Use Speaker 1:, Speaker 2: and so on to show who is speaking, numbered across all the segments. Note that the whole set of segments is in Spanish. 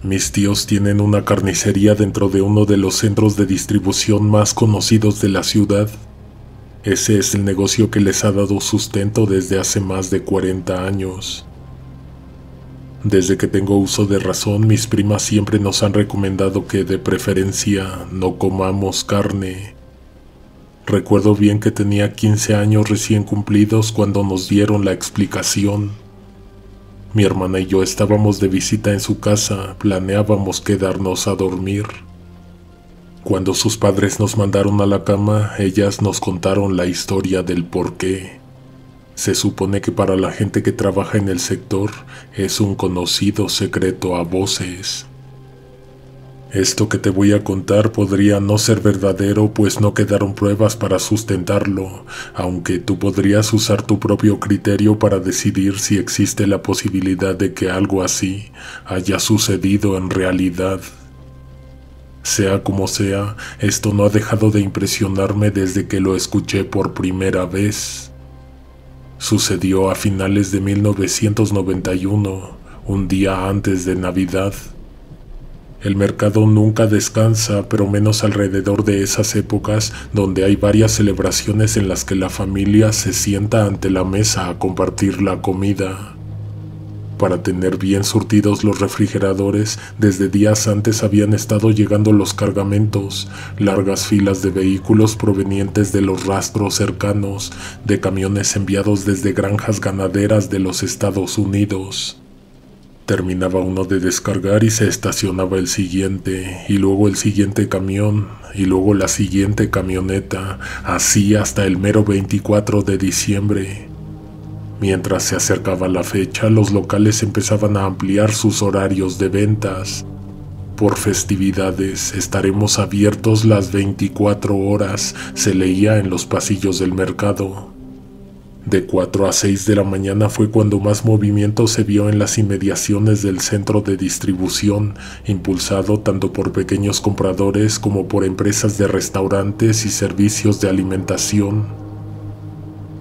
Speaker 1: Mis tíos tienen una carnicería dentro de uno de los centros de distribución más conocidos de la ciudad. Ese es el negocio que les ha dado sustento desde hace más de 40 años. Desde que tengo uso de razón, mis primas siempre nos han recomendado que de preferencia no comamos carne. Recuerdo bien que tenía 15 años recién cumplidos cuando nos dieron la explicación. Mi hermana y yo estábamos de visita en su casa, planeábamos quedarnos a dormir. Cuando sus padres nos mandaron a la cama, ellas nos contaron la historia del porqué. Se supone que para la gente que trabaja en el sector es un conocido secreto a voces. Esto que te voy a contar podría no ser verdadero, pues no quedaron pruebas para sustentarlo, aunque tú podrías usar tu propio criterio para decidir si existe la posibilidad de que algo así haya sucedido en realidad. Sea como sea, esto no ha dejado de impresionarme desde que lo escuché por primera vez. Sucedió a finales de 1991, un día antes de Navidad. El mercado nunca descansa, pero menos alrededor de esas épocas donde hay varias celebraciones en las que la familia se sienta ante la mesa a compartir la comida. Para tener bien surtidos los refrigeradores, desde días antes habían estado llegando los cargamentos, largas filas de vehículos provenientes de los rastros cercanos, de camiones enviados desde granjas ganaderas de los Estados Unidos. Terminaba uno de descargar y se estacionaba el siguiente, y luego el siguiente camión, y luego la siguiente camioneta, así hasta el mero 24 de diciembre. Mientras se acercaba la fecha, los locales empezaban a ampliar sus horarios de ventas. Por festividades estaremos abiertos las 24 horas, se leía en los pasillos del mercado. De 4 a 6 de la mañana fue cuando más movimiento se vio en las inmediaciones del centro de distribución, impulsado tanto por pequeños compradores como por empresas de restaurantes y servicios de alimentación.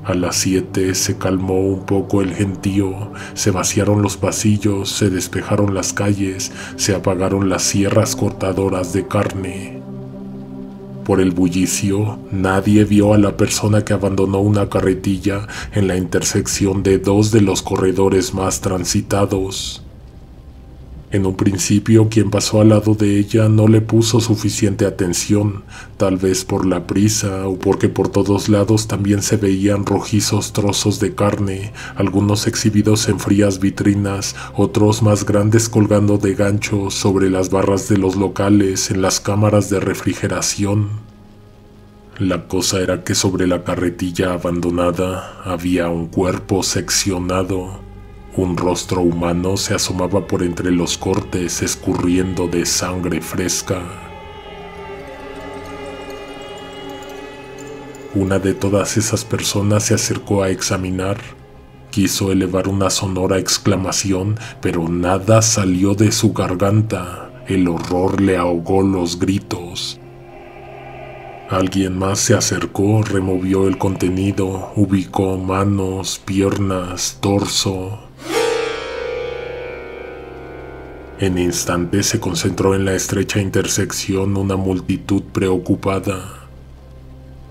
Speaker 1: A las 7 se calmó un poco el gentío, se vaciaron los pasillos, se despejaron las calles, se apagaron las sierras cortadoras de carne. Por el bullicio, nadie vio a la persona que abandonó una carretilla en la intersección de dos de los corredores más transitados. En un principio, quien pasó al lado de ella no le puso suficiente atención, tal vez por la prisa o porque por todos lados también se veían rojizos trozos de carne, algunos exhibidos en frías vitrinas, otros más grandes colgando de ganchos sobre las barras de los locales en las cámaras de refrigeración. La cosa era que sobre la carretilla abandonada había un cuerpo seccionado. Un rostro humano se asomaba por entre los cortes, escurriendo de sangre fresca. Una de todas esas personas se acercó a examinar. Quiso elevar una sonora exclamación, pero nada salió de su garganta. El horror le ahogó los gritos. Alguien más se acercó, removió el contenido, ubicó manos, piernas, torso. En instantes se concentró en la estrecha intersección una multitud preocupada.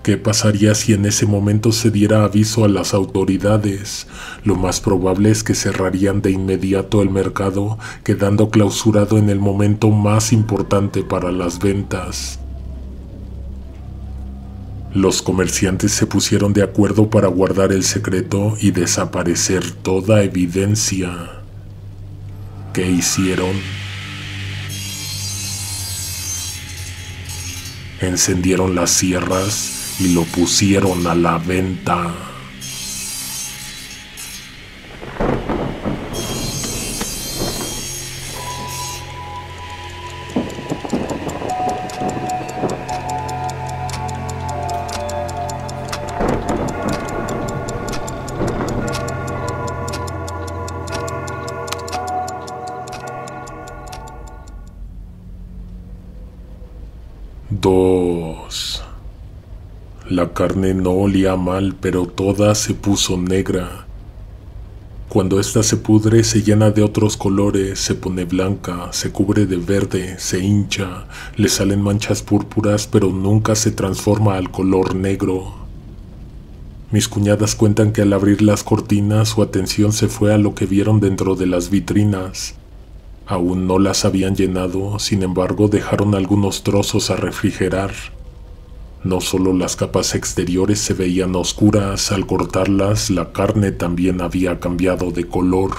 Speaker 1: ¿Qué pasaría si en ese momento se diera aviso a las autoridades? Lo más probable es que cerrarían de inmediato el mercado, quedando clausurado en el momento más importante para las ventas. Los comerciantes se pusieron de acuerdo para guardar el secreto y desaparecer toda evidencia. ¿Qué hicieron? Encendieron las sierras y lo pusieron a la venta. Dos. La carne no olía mal, pero toda se puso negra. Cuando ésta se pudre, se llena de otros colores, se pone blanca, se cubre de verde, se hincha, le salen manchas púrpuras, pero nunca se transforma al color negro. Mis cuñadas cuentan que al abrir las cortinas su atención se fue a lo que vieron dentro de las vitrinas. Aún no las habían llenado, sin embargo dejaron algunos trozos a refrigerar. No solo las capas exteriores se veían oscuras, al cortarlas la carne también había cambiado de color.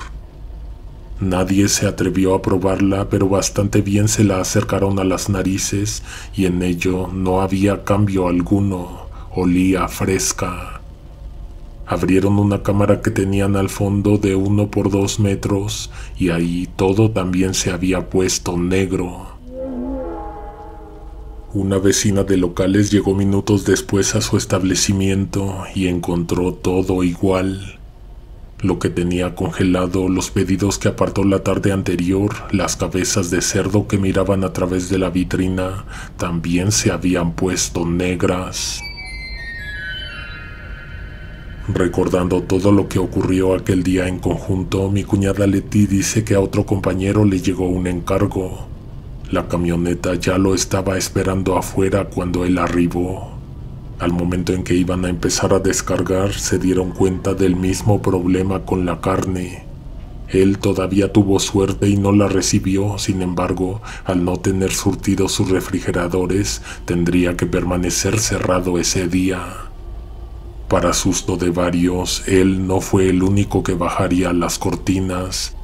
Speaker 1: Nadie se atrevió a probarla, pero bastante bien se la acercaron a las narices y en ello no había cambio alguno, olía fresca. Abrieron una cámara que tenían al fondo de 1 por 2 metros y ahí todo también se había puesto negro. Una vecina de locales llegó minutos después a su establecimiento y encontró todo igual. Lo que tenía congelado, los pedidos que apartó la tarde anterior, las cabezas de cerdo que miraban a través de la vitrina, también se habían puesto negras. Recordando todo lo que ocurrió aquel día en conjunto, mi cuñada Leti dice que a otro compañero le llegó un encargo. La camioneta ya lo estaba esperando afuera cuando él arribó. Al momento en que iban a empezar a descargar, se dieron cuenta del mismo problema con la carne. Él todavía tuvo suerte y no la recibió, sin embargo, al no tener surtidos sus refrigeradores, tendría que permanecer cerrado ese día. Para susto de varios, él no fue el único que bajaría las cortinas.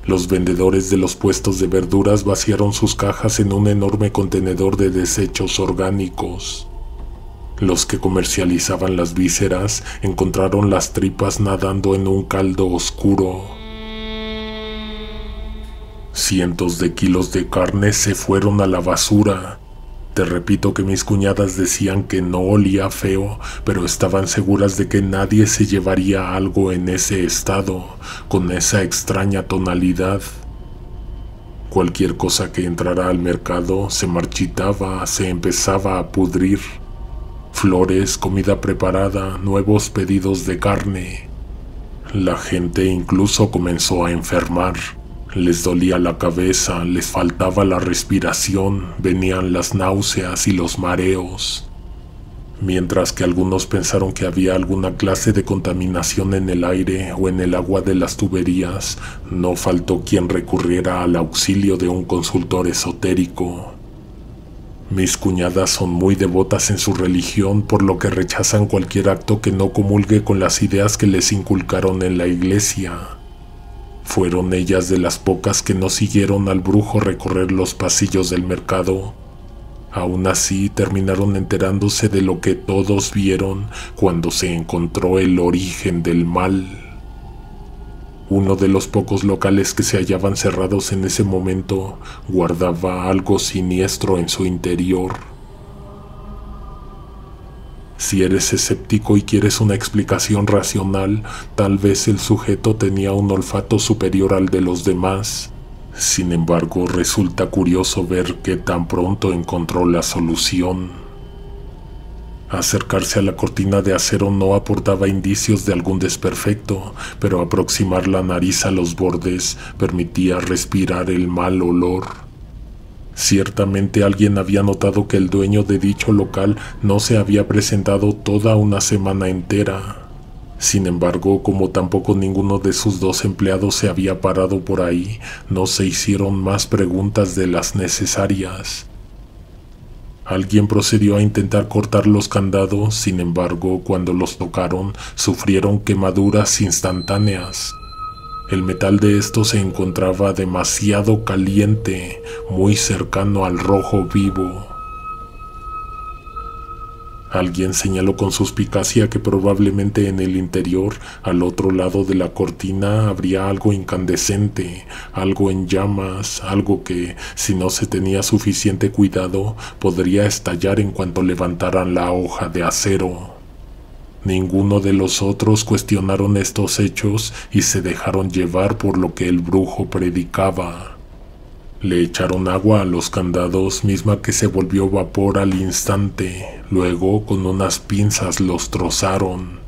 Speaker 1: Los vendedores de los puestos de verduras vaciaron sus cajas en un enorme contenedor de desechos orgánicos. Los que comercializaban las vísceras encontraron las tripas nadando en un caldo oscuro. Cientos de kilos de carne se fueron a la basura. Te repito que mis cuñadas decían que no olía feo, pero estaban seguras de que nadie se llevaría algo en ese estado, con esa extraña tonalidad. Cualquier cosa que entrara al mercado se marchitaba, se empezaba a pudrir. Flores, comida preparada, nuevos pedidos de carne. La gente incluso comenzó a enfermar. Les dolía la cabeza, les faltaba la respiración, venían las náuseas y los mareos. Mientras que algunos pensaron que había alguna clase de contaminación en el aire o en el agua de las tuberías, no faltó quien recurriera al auxilio de un consultor esotérico. Mis cuñadas son muy devotas en su religión, por lo que rechazan cualquier acto que no comulgue con las ideas que les inculcaron en la iglesia. Fueron ellas de las pocas que no siguieron al brujo recorrer los pasillos del mercado. Aún así, terminaron enterándose de lo que todos vieron cuando se encontró el origen del mal. Uno de los pocos locales que se hallaban cerrados en ese momento guardaba algo siniestro en su interior. Si eres escéptico y quieres una explicación racional, tal vez el sujeto tenía un olfato superior al de los demás. Sin embargo, resulta curioso ver que tan pronto encontró la solución. Acercarse a la cortina de acero no aportaba indicios de algún desperfecto, pero aproximar la nariz a los bordes permitía respirar el mal olor. Ciertamente alguien había notado que el dueño de dicho local no se había presentado toda una semana entera. Sin embargo, como tampoco ninguno de sus 2 empleados se había parado por ahí, no se hicieron más preguntas de las necesarias. Alguien procedió a intentar cortar los candados, sin embargo, cuando los tocaron, sufrieron quemaduras instantáneas. El metal de estos se encontraba demasiado caliente, muy cercano al rojo vivo. Alguien señaló con suspicacia que probablemente en el interior, al otro lado de la cortina, habría algo incandescente, algo en llamas, algo que, si no se tenía suficiente cuidado, podría estallar en cuanto levantaran la hoja de acero. Ninguno de los otros cuestionaron estos hechos y se dejaron llevar por lo que el brujo predicaba. Le echaron agua a los candados, misma que se volvió vapor al instante. Luego, con unas pinzas los trozaron.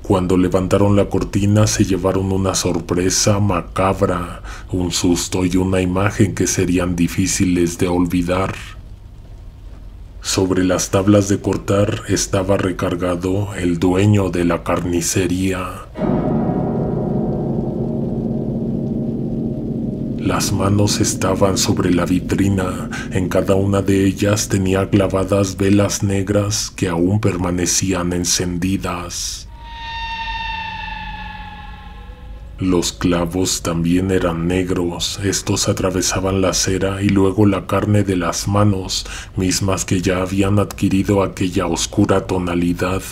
Speaker 1: Cuando levantaron la cortina se llevaron una sorpresa macabra, un susto y una imagen que serían difíciles de olvidar. Sobre las tablas de cortar estaba recargado el dueño de la carnicería. Las manos estaban sobre la vitrina, en cada una de ellas tenía clavadas velas negras que aún permanecían encendidas. Los clavos también eran negros, estos atravesaban la cera y luego la carne de las manos, mismas que ya habían adquirido aquella oscura tonalidad.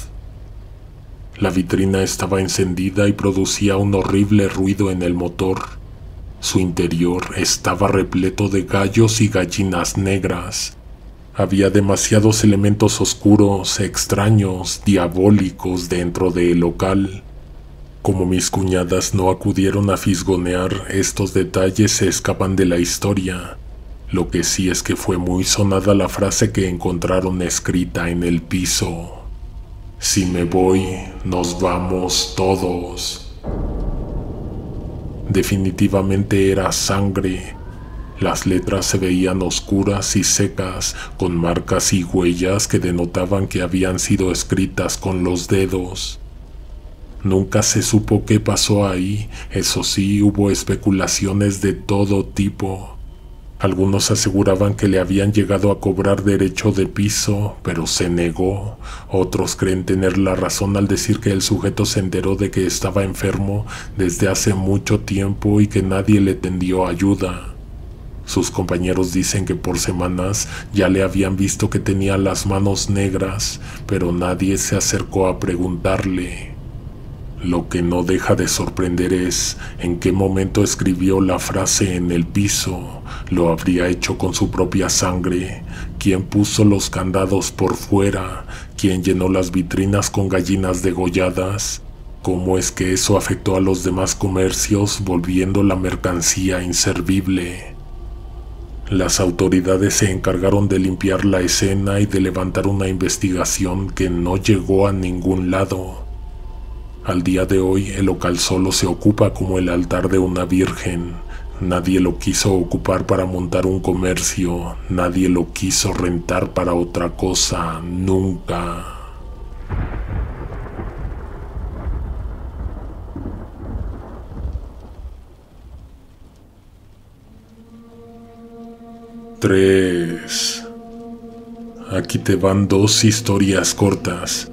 Speaker 1: La vitrina estaba encendida y producía un horrible ruido en el motor. Su interior estaba repleto de gallos y gallinas negras. Había demasiados elementos oscuros, extraños, diabólicos dentro del local. Como mis cuñadas no acudieron a fisgonear, estos detalles se escapan de la historia. Lo que sí es que fue muy sonada la frase que encontraron escrita en el piso: "Si me voy, nos vamos todos". Definitivamente era sangre. Las letras se veían oscuras y secas, con marcas y huellas que denotaban que habían sido escritas con los dedos. Nunca se supo qué pasó ahí, eso sí, hubo especulaciones de todo tipo. Algunos aseguraban que le habían llegado a cobrar derecho de piso, pero se negó. Otros creen tener la razón al decir que el sujeto se enteró de que estaba enfermo desde hace mucho tiempo y que nadie le tendió ayuda. Sus compañeros dicen que por semanas ya le habían visto que tenía las manos negras, pero nadie se acercó a preguntarle. Lo que no deja de sorprender es en qué momento escribió la frase en el piso. ¿Lo habría hecho con su propia sangre? ¿Quién puso los candados por fuera? ¿Quién llenó las vitrinas con gallinas degolladas? ¿Cómo es que eso afectó a los demás comercios, volviendo la mercancía inservible? Las autoridades se encargaron de limpiar la escena y de levantar una investigación que no llegó a ningún lado. Al día de hoy el local solo se ocupa como el altar de una virgen. Nadie lo quiso ocupar para montar un comercio, nadie lo quiso rentar para otra cosa, nunca. Tres. Aquí te van 2 historias cortas.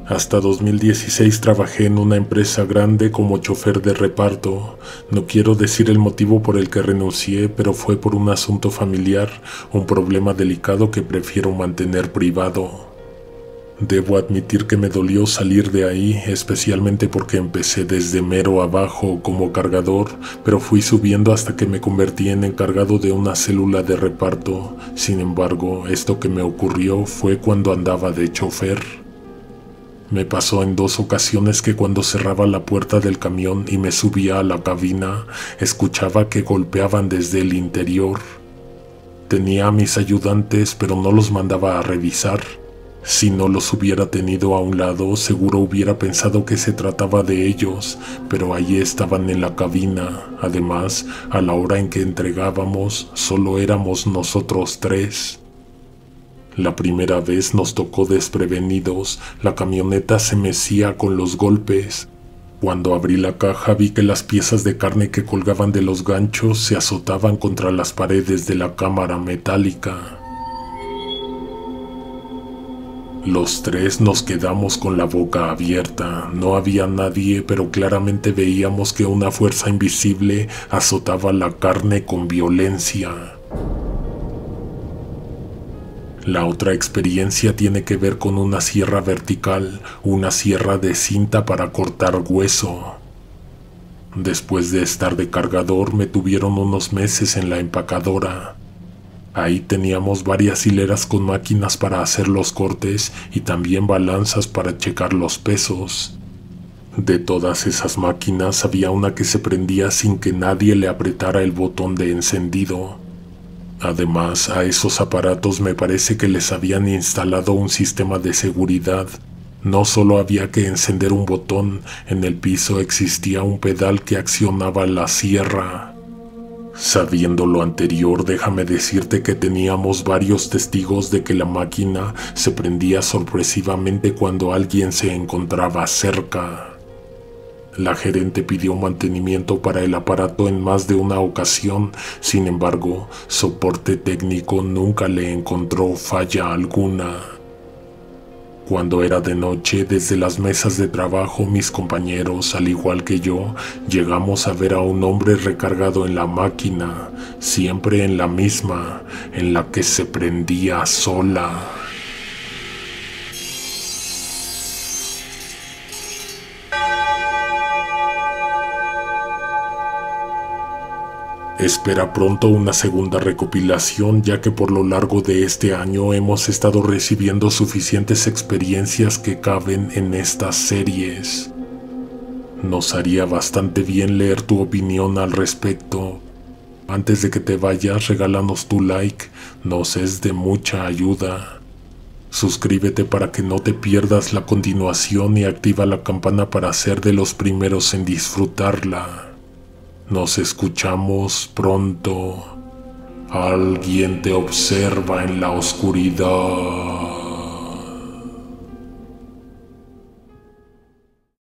Speaker 1: Hasta 2016 trabajé en una empresa grande como chofer de reparto. No quiero decir el motivo por el que renuncié, pero fue por un asunto familiar, un problema delicado que prefiero mantener privado. Debo admitir que me dolió salir de ahí, especialmente porque empecé desde mero abajo como cargador, pero fui subiendo hasta que me convertí en encargado de una célula de reparto. Sin embargo, esto que me ocurrió fue cuando andaba de chofer. Me pasó en 2 ocasiones que cuando cerraba la puerta del camión y me subía a la cabina, escuchaba que golpeaban desde el interior. Tenía a mis ayudantes, pero no los mandaba a revisar. Si no los hubiera tenido a un lado, seguro hubiera pensado que se trataba de ellos, pero allí estaban en la cabina. Además, a la hora en que entregábamos, solo éramos nosotros 3. La primera vez nos tocó desprevenidos, la camioneta se mecía con los golpes. Cuando abrí la caja vi que las piezas de carne que colgaban de los ganchos se azotaban contra las paredes de la cámara metálica. Los 3 nos quedamos con la boca abierta. No había nadie, pero claramente veíamos que una fuerza invisible azotaba la carne con violencia. La otra experiencia tiene que ver con una sierra vertical, una sierra de cinta para cortar hueso. Después de estar de cargador me tuvieron unos meses en la empacadora. Ahí teníamos varias hileras con máquinas para hacer los cortes y también balanzas para checar los pesos. De todas esas máquinas había una que se prendía sin que nadie le apretara el botón de encendido. Además, a esos aparatos me parece que les habían instalado un sistema de seguridad. No solo había que encender un botón, en el piso existía un pedal que accionaba la sierra. Sabiendo lo anterior, déjame decirte que teníamos varios testigos de que la máquina se prendía sorpresivamente cuando alguien se encontraba cerca. La gerente pidió mantenimiento para el aparato en más de una ocasión, sin embargo, soporte técnico nunca le encontró falla alguna. Cuando era de noche, desde las mesas de trabajo, mis compañeros, al igual que yo, llegamos a ver a un hombre recargado en la máquina, siempre en la misma, en la que se prendía sola. Espera pronto una segunda recopilación, ya que por lo largo de este año hemos estado recibiendo suficientes experiencias que caben en estas series. Nos haría bastante bien leer tu opinión al respecto. Antes de que te vayas, regálanos tu like, nos es de mucha ayuda. Suscríbete para que no te pierdas la continuación y activa la campana para ser de los primeros en disfrutarla. Nos escuchamos pronto. Alguien te observa en la oscuridad.